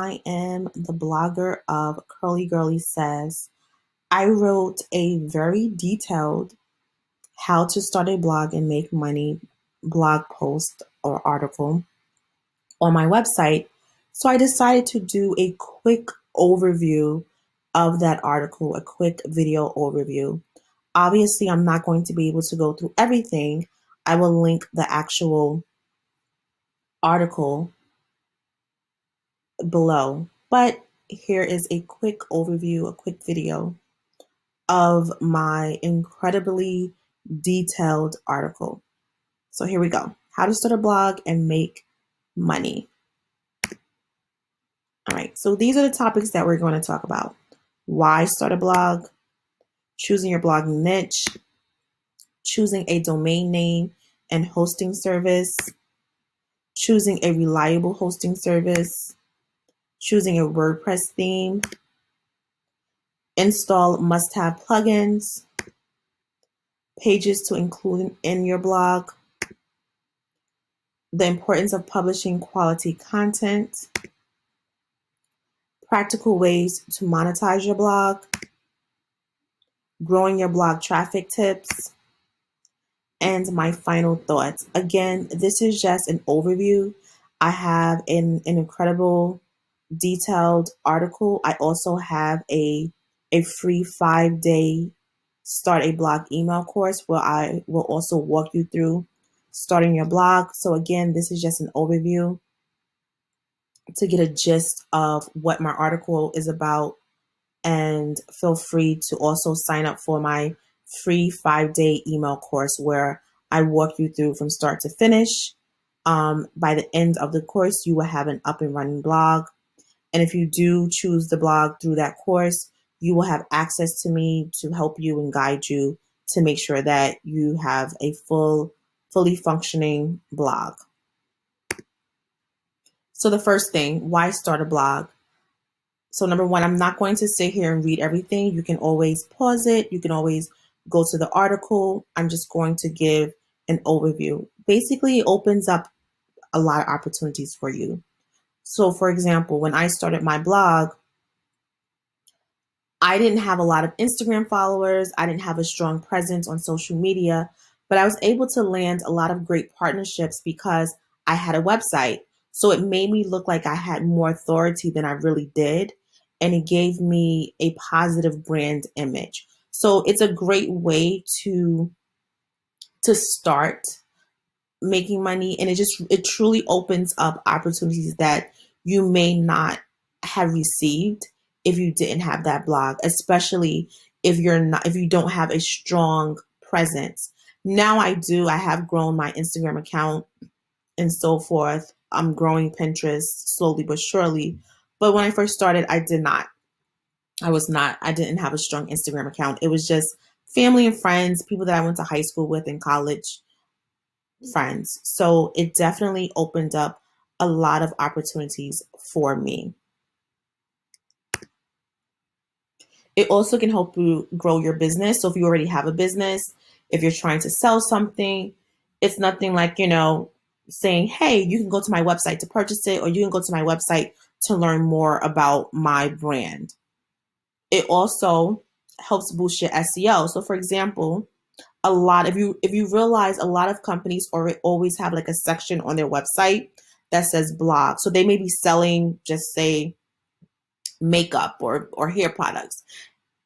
I am the blogger of Curly Girly Says. I wrote a very detailed how to start a blog and make money blog post or article on my website. So I decided to do a quick overview of that article, a quick video overview. Obviously, I'm not going to be able to go through everything. I will link the actual article below. But here is a quick overview, a quick video of my incredibly detailed article. So here we go. How to start a blog and make money. All right, so these are the topics that we're going to talk about. Why start a blog, choosing your blogging niche, choosing a domain name and hosting service, choosing a reliable hosting service, choosing a WordPress theme, install must-have plugins, pages to include in your blog, the importance of publishing quality content, practical ways to monetize your blog, growing your blog traffic tips, and my final thoughts. Again, this is just an overview. I have an incredible detailed article. I also have a free 5-day start a blog email course where I will also walk you through starting your blog. So again, this is just an overview to get a gist of what my article is about. And feel free to also sign up for my free 5-day email course where I walk you through from start to finish. By the end of the course, you will have an up and running blog. And if you do choose the blog through that course, you will have access to me to help you and guide you to make sure that you have a fully functioning blog. So the first thing, why start a blog? So number one, I'm not going to sit here and read everything. You can always pause it. You can always go to the article. I'm just going to give an overview. Basically, it opens up a lot of opportunities for you. So for example, when I started my blog, I didn't have a lot of Instagram followers. I didn't have a strong presence on social media, but I was able to land a lot of great partnerships because I had a website. So it made me look like I had more authority than I really did. And it gave me a positive brand image. So it's a great way to start making money. And it truly opens up opportunities that you may not have received if you didn't have that blog, especially if you don't have a strong presence. Now I do. I have grown my Instagram account and so forth. I'm growing Pinterest slowly but surely. But when I first started, I did not. I didn't have a strong Instagram account. It was just family and friends, people that I went to high school with in college, friends. So it definitely opened up a lot of opportunities for me. It also can help you grow your business. So if you already have a business, if you're trying to sell something, it's nothing like, saying, hey, you can go to my website to purchase it, or you can go to my website to learn more about my brand. It also helps boost your SEO. So for example, if you realize a lot of companies always have like a section on their website that says blog. So they may be selling, just say, makeup or hair products,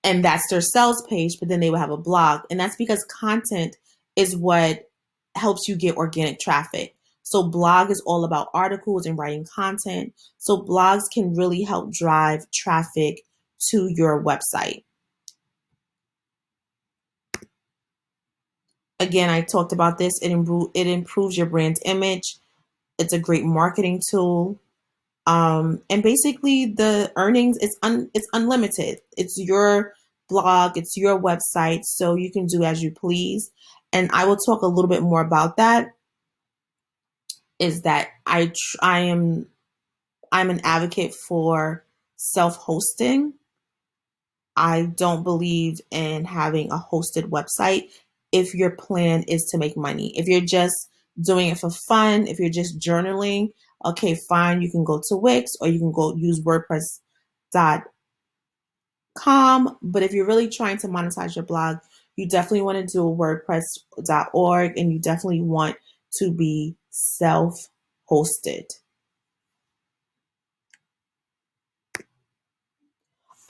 and that's their sales page, but then they will have a blog. And that's because content is what helps you get organic traffic. So blog is all about articles and writing content. So blogs can really help drive traffic to your website. Again, I talked about this. It improves your brand image. It's a great marketing tool. And basically the earnings, it's unlimited. It's your blog, it's your website, so you can do as you please. And I will talk a little bit more about that. Is that I'm an advocate for self-hosting. I don't believe in having a hosted website if your plan is to make money. If you're just doing it for fun, if you're just journaling, Okay, fine, you can go to Wix or you can go use WordPress.com. But if you're really trying to monetize your blog, you definitely want to do WordPress.org, and you definitely want to be self-hosted.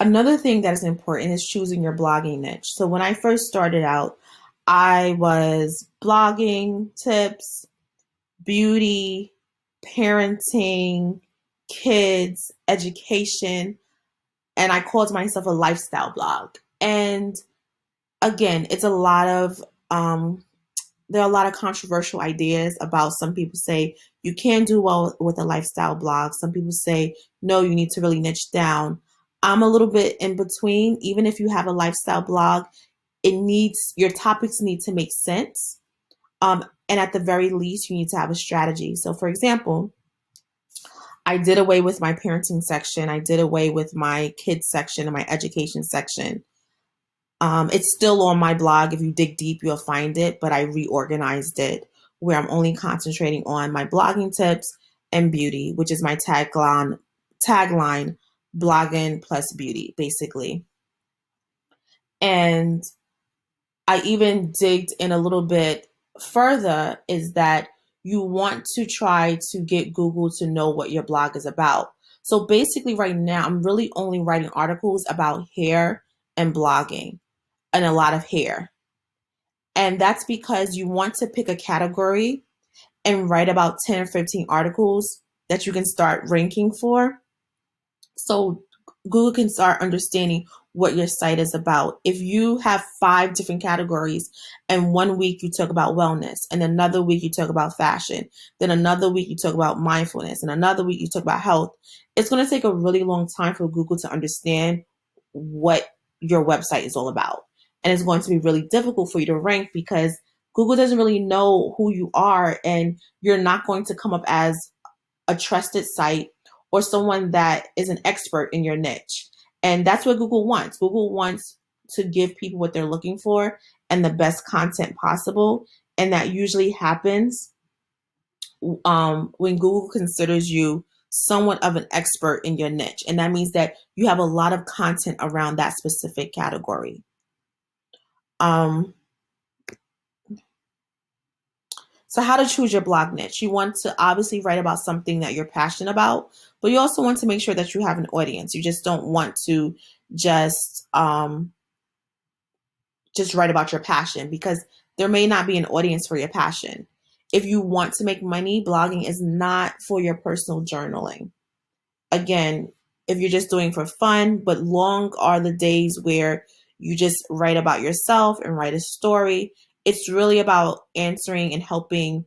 Another thing that is important is choosing your blogging niche. So when I first started out, I was blogging tips, beauty, parenting, kids, education, and I called myself a lifestyle blog. And again, it's a lot of there are a lot of controversial ideas about. Some people say you can do well with a lifestyle blog. Some people say no, you need to really niche down. I'm a little bit in between. Even if you have a lifestyle blog, your topics need to make sense. And at the very least, you need to have a strategy. So for example, I did away with my parenting section. I did away with my kids section and my education section. It's still on my blog. If you dig deep, you'll find it, but I reorganized it where I'm only concentrating on my blogging tips and beauty, which is my tagline, blogging plus beauty, basically. And I even digged in a little bit further, is that you want to try to get Google to know what your blog is about. So basically right now, I'm really only writing articles about hair and blogging, and a lot of hair. And that's because you want to pick a category and write about 10 or 15 articles that you can start ranking for. So Google can start understanding what your site is about. If you have 5 different categories and one week you talk about wellness, and another week you talk about fashion, then another week you talk about mindfulness, and another week you talk about health, it's going to take a really long time for Google to understand what your website is all about. And it's going to be really difficult for you to rank because Google doesn't really know who you are, and you're not going to come up as a trusted site or someone that is an expert in your niche. And that's what Google wants. Google wants to give people what they're looking for and the best content possible. And that usually happens when Google considers you somewhat of an expert in your niche. And that means that you have a lot of content around that specific category. Um, So how to choose your blog niche. You want to obviously write about something that you're passionate about, but you also want to make sure that you have an audience. You just don't want to just just write about your passion, because there may not be an audience for your passion. If you want to make money, blogging is not for your personal journaling. Again, if you're just doing for fun, but long are the days where you just write about yourself and write a story. It's really about answering and helping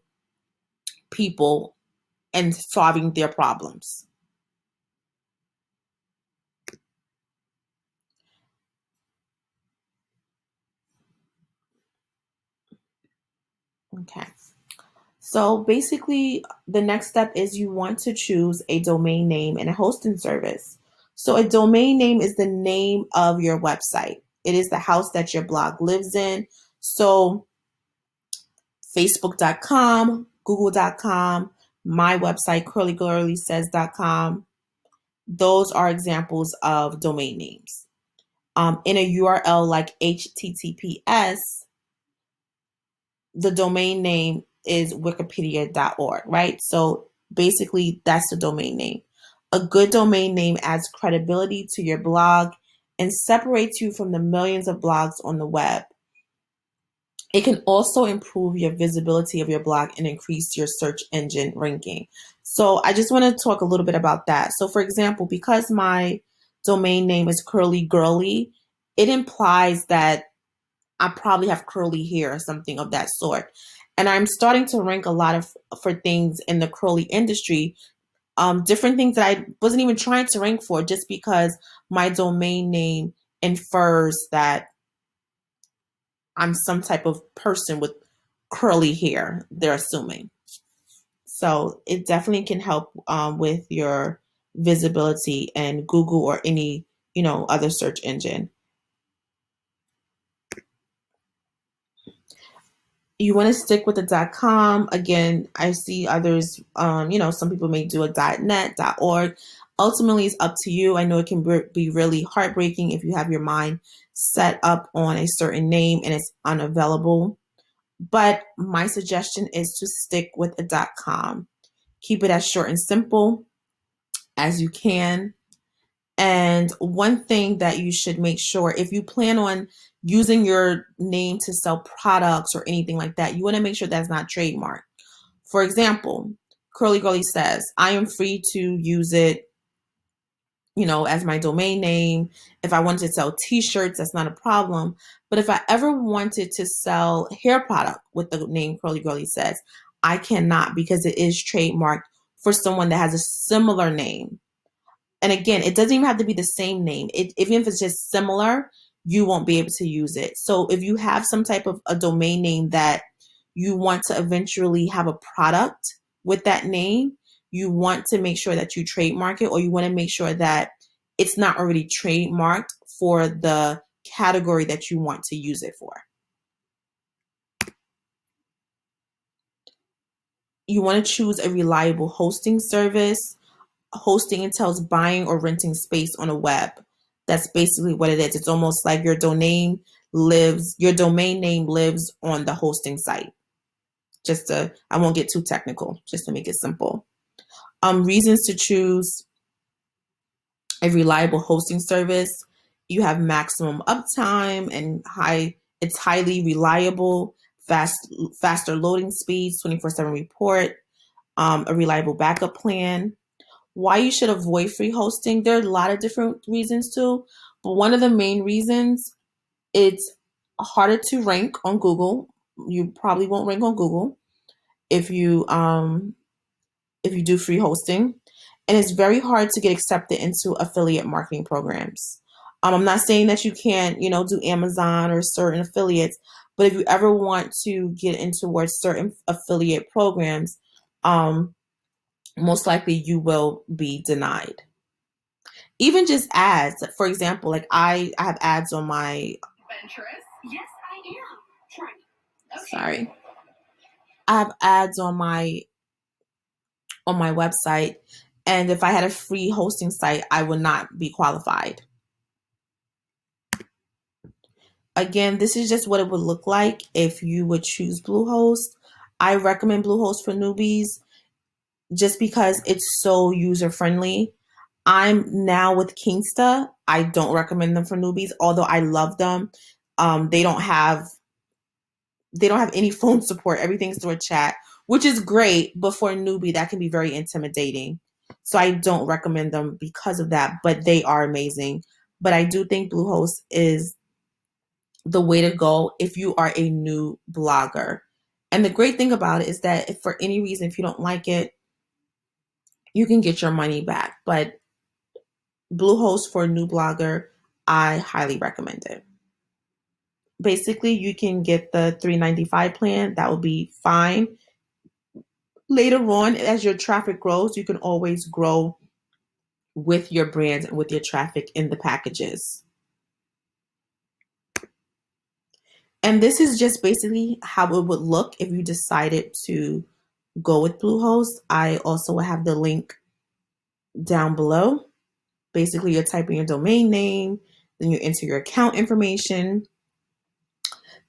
people and solving their problems. Okay. So basically, the next step is you want to choose a domain name and a hosting service. So a domain name is the name of your website. It is the house that your blog lives in. So Facebook.com, Google.com, my website, curlygirlysays.com. Those are examples of domain names. In a URL like HTTPS, the domain name is wikipedia.org, right? So basically, that's the domain name. A good domain name adds credibility to your blog and separates you from the millions of blogs on the web. It can also improve your visibility of your blog and increase your search engine ranking. So I just want to talk a little bit about that. So for example, because my domain name is Curly Girly, it implies that I probably have curly hair or something of that sort. And I'm starting to rank a lot of for things in the curly industry, different things that I wasn't even trying to rank for, just because my domain name infers that I'm some type of person with curly hair, they're assuming. So it definitely can help with your visibility in Google or any, other search engine. You want to stick with the .com. Again, I see others, some people may do a .net, .org. Ultimately, it's up to you. I know it can be really heartbreaking if you have your mind set up on a certain name and it's unavailable. But my suggestion is to stick with a .com. Keep it as short and simple as you can. And one thing that you should make sure, if you plan on using your name to sell products or anything like that, you want to make sure that's not trademarked. For example, Curly Girly says, I am free to use it, as my domain name. If I wanted to sell t-shirts, that's not a problem. But if I ever wanted to sell hair product with the name Curly Girly says, I cannot, because it is trademarked for someone that has a similar name. And again, it doesn't even have to be the same name. Even if it's just similar, you won't be able to use it. So if you have some type of a domain name that you want to eventually have a product with that name, you want to make sure that you trademark it, or you want to make sure that it's not already trademarked for the category that you want to use it for. You want to choose a reliable hosting service. Hosting entails buying or renting space on a web. That's basically what it is. It's almost like your domain name lives on the hosting site. I won't get too technical, just to make it simple. Reasons to choose a reliable hosting service. You have maximum uptime and it's highly reliable, faster loading speeds, 24/7 report, a reliable backup plan. Why you should avoid free hosting, there are a lot of different reasons too, but one of the main reasons, it's harder to rank on Google. You probably won't rank on Google if you do free hosting, and it's very hard to get accepted into affiliate marketing programs. I'm not saying that you can't, do Amazon or certain affiliates, but if you ever want to get in towards certain affiliate programs, most likely you will be denied. Even just ads, for example, like I have ads on my adventurous. Yes, I am. Try. Okay. Sorry. I have ads on my website, and if I had a free hosting site, I would not be qualified. Again, this is just what it would look like if you would choose Bluehost. I recommend Bluehost for newbies just because it's so user friendly. I'm now with Kingsta. I don't recommend them for newbies, although I love them. They don't have any phone support. Everything's through a chat, which is great, but for a newbie, that can be very intimidating. So I don't recommend them because of that, but they are amazing. But I do think Bluehost is the way to go if you are a new blogger. And the great thing about it is that if for any reason, if you don't like it, you can get your money back. But Bluehost for a new blogger, I highly recommend it. Basically, you can get the $3.95 plan. That will be fine. Later on, as your traffic grows, you can always grow with your brand and with your traffic in the packages. And this is just basically how it would look if you decided to go with Bluehost. I also will have the link down below. Basically, you're typing your domain name, then you enter your account information.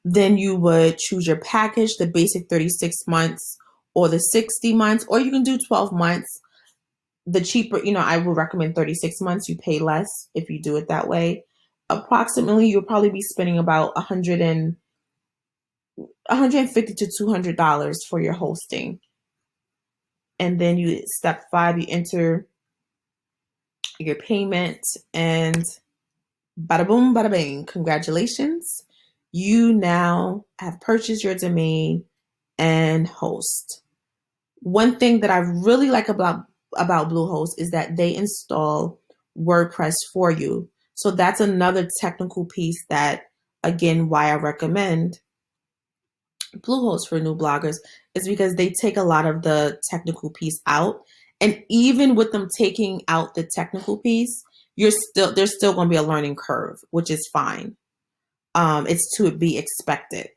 Then you would choose your package, the basic 36 months or the 60 months, or you can do 12 months. The cheaper, I would recommend 36 months. You pay less if you do it that way. Approximately, you'll probably be spending about $150 to $200 for your hosting. And then step 5, you enter your payment, and bada boom, bada bing. Congratulations. You now have purchased your domain and host. One thing that I really like about Bluehost is that they install WordPress for you. So that's another technical piece that, again, why I recommend Bluehost for new bloggers is because they take a lot of the technical piece out. And even with them taking out the technical piece, there's still going to be a learning curve, which is fine. It's to be expected.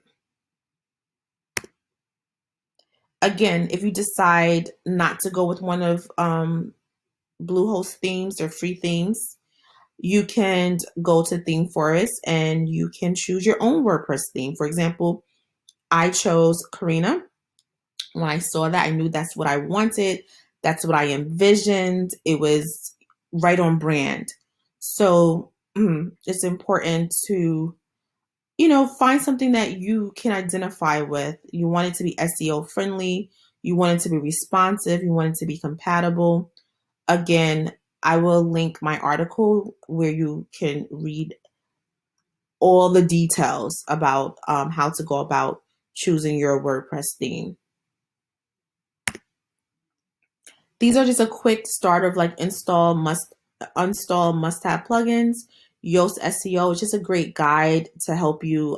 Again, if you decide not to go with one of Bluehost's themes or free themes, you can go to ThemeForest and you can choose your own WordPress theme. For example, I chose Karina. When I saw that, I knew that's what I wanted. That's what I envisioned. It was right on brand. So it's important to, find something that you can identify with. You want it to be SEO friendly. You want it to be responsive. You want it to be compatible. Again, I will link my article where you can read all the details about how to go about choosing your WordPress theme. These are just a quick start of like install, must-have plugins. Yoast SEO is just a great guide to help you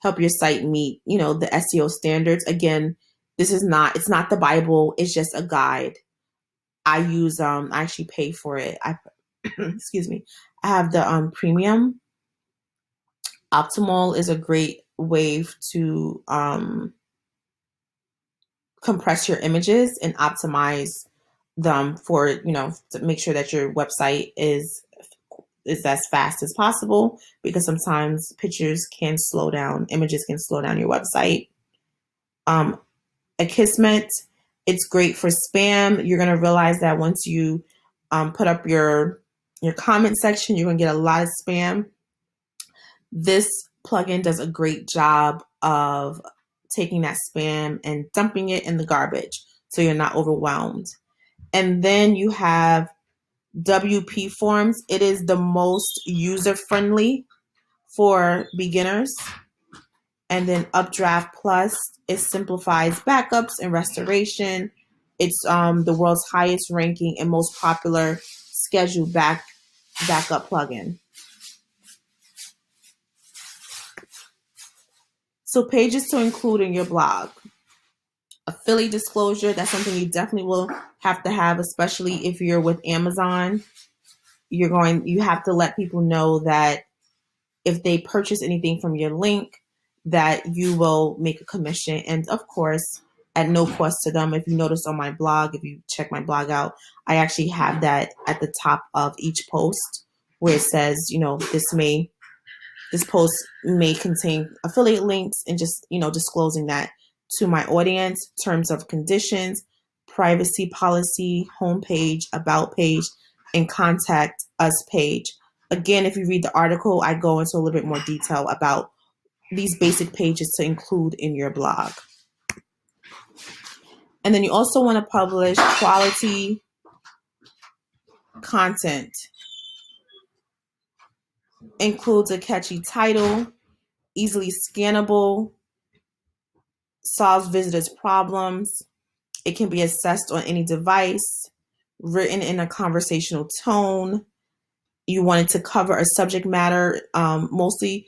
help your site meet, the SEO standards. Again, it's not the Bible, it's just a guide. I actually pay for it. Excuse me. I have the premium. Optimal is a great way to compress your images and optimize them for, to make sure that your website is as fast as possible, because sometimes pictures can slow down, images can slow down your website. Akismet, it's great for spam. You're going to realize that once you put up your comment section, you're going to get a lot of spam. This plugin does a great job of taking that spam and dumping it in the garbage so you're not overwhelmed. And then you have WP Forms. It is the most user-friendly for beginners. And then Updraft Plus, it simplifies backups and restoration. It's the world's highest ranking and most popular scheduled backup plugin. So pages to include in your blog. Affiliate disclosure, that's something you definitely will have to have, especially if you're with Amazon. You have to let people know that if they purchase anything from your link, that you will make a commission. And of course, at no cost to them. If you notice on my blog, if you check my blog out, I actually have that at the top of each post where it says, this post may contain affiliate links, and just, disclosing that to my audience, terms of conditions, privacy policy, homepage, about page, and contact us page. Again, if you read the article, I go into a little bit more detail about these basic pages to include in your blog. And then you also want to publish quality content. Includes a catchy title, easily scannable, solves visitors' problems. It can be accessed on any device, written in a conversational tone. You want it to cover a subject matter, mostly,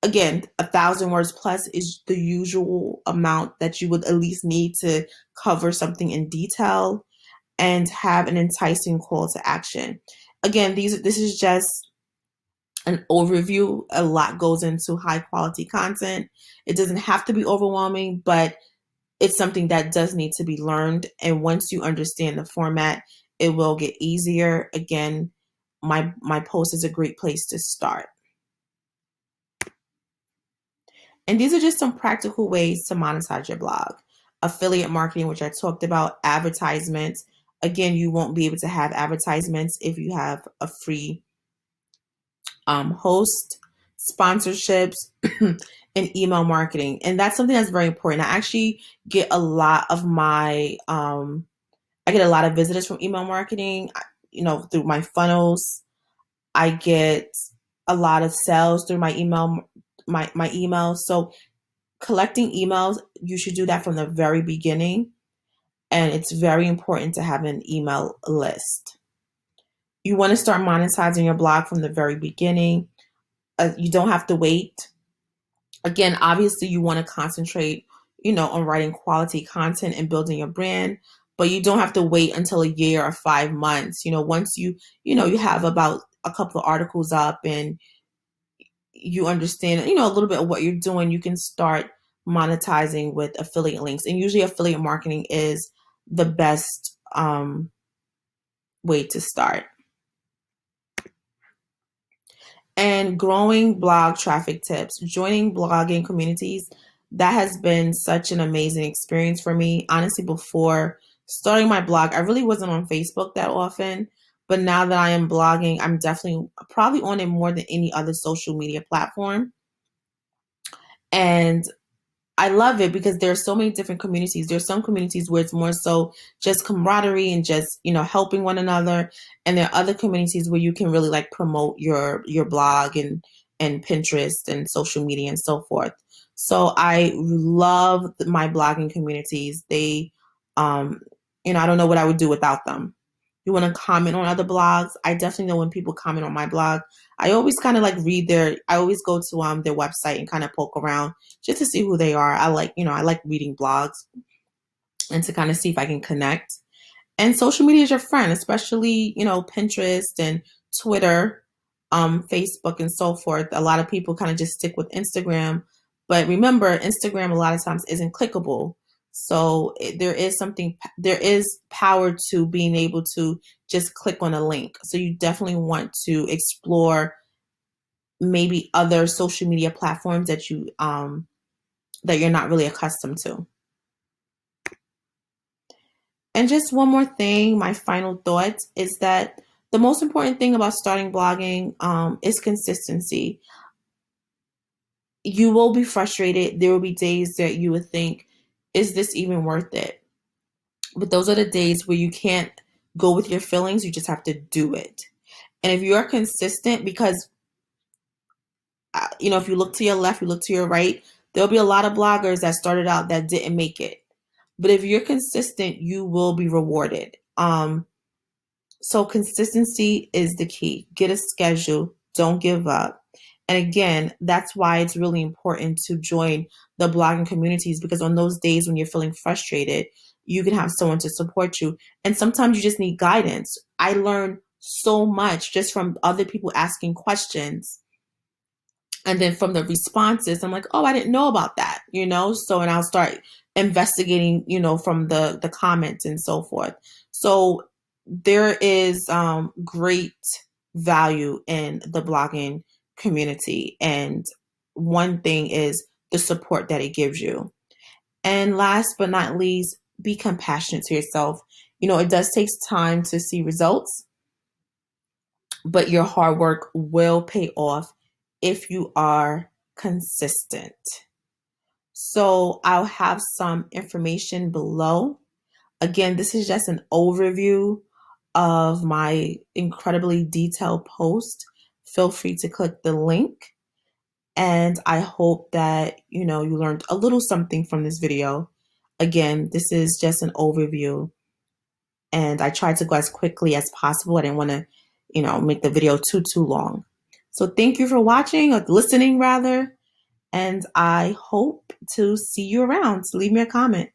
again, 1,000 words plus is the usual amount that you would at least need to cover something in detail, and have an enticing call to action. Again, this is just an overview. A lot goes into high quality content. It doesn't have to be overwhelming, but it's something that does need to be learned. And once you understand the format, it will get easier. Again, my post is a great place to start. And these are just some practical ways to monetize your blog. Affiliate marketing, which I talked about, advertisements. Again, you won't be able to have advertisements if you have a free host, sponsorships, and email marketing. And that's something that's very important. I actually get a lot of I get a lot of visitors from email marketing, through my funnels. I get a lot of sales through my email, my emails. So collecting emails, you should do that from the very beginning. And it's very important to have an email list. You want to start monetizing your blog from the very beginning. You don't have to wait. Again, obviously you want to concentrate, on writing quality content and building your brand, but you don't have to wait until a year or 5 months. Once you have about a couple of articles up and you understand, a little bit of what you're doing, you can start monetizing with affiliate links. And usually affiliate marketing is the best way to start. And growing blog traffic tips, joining blogging communities, that has been such an amazing experience for me. Honestly, before starting my blog, I really wasn't on Facebook that often. But now that I am blogging, I'm definitely probably on it more than any other social media platform. And I love it because there are so many different communities. There's some communities where it's more so just camaraderie and just, helping one another. And there are other communities where you can really like promote your blog and Pinterest and social media and so forth. So I love my blogging communities. They, I don't know what I would do without them. You want to comment on other blogs? I definitely know when people comment on my blog, I always kind of like I always go to their website and kind of poke around just to see who they are. I like reading blogs and to kind of see if I can connect. And social media is your friend, especially, Pinterest and Twitter, Facebook and so forth. A lot of people kind of just stick with Instagram. But remember, Instagram a lot of times isn't clickable. So there is power to being able to just click on a link. So you definitely want to explore maybe other social media platforms that you're not really accustomed to. And just one more thing, my final thought is that the most important thing about starting blogging is consistency. You will be frustrated. There will be days that you would think, is this even worth it? But those are the days where you can't go with your feelings. You just have to do it. And if you are consistent, because, if you look to your left, you look to your right, there'll be a lot of bloggers that started out that didn't make it. But if you're consistent, you will be rewarded. So consistency is the key. Get a schedule. Don't give up. And again, that's why it's really important to join the blogging communities, because on those days when you're feeling frustrated, you can have someone to support you. And sometimes you just need guidance. I learned so much just from other people asking questions. And then from the responses, I'm like, oh, I didn't know about that, So, and I'll start investigating, from the comments and so forth. So there is great value in the blogging community. And one thing is the support that it gives you. And last but not least, be compassionate to yourself. It does take time to see results, but your hard work will pay off if you are consistent. So I'll have some information below. Again, this is just an overview of my incredibly detailed post. Feel free to click the link. And I hope that, you learned a little something from this video. Again, this is just an overview. And I tried to go as quickly as possible. I didn't want to, make the video too long. So thank you for watching, or listening rather. And I hope to see you around. Leave me a comment.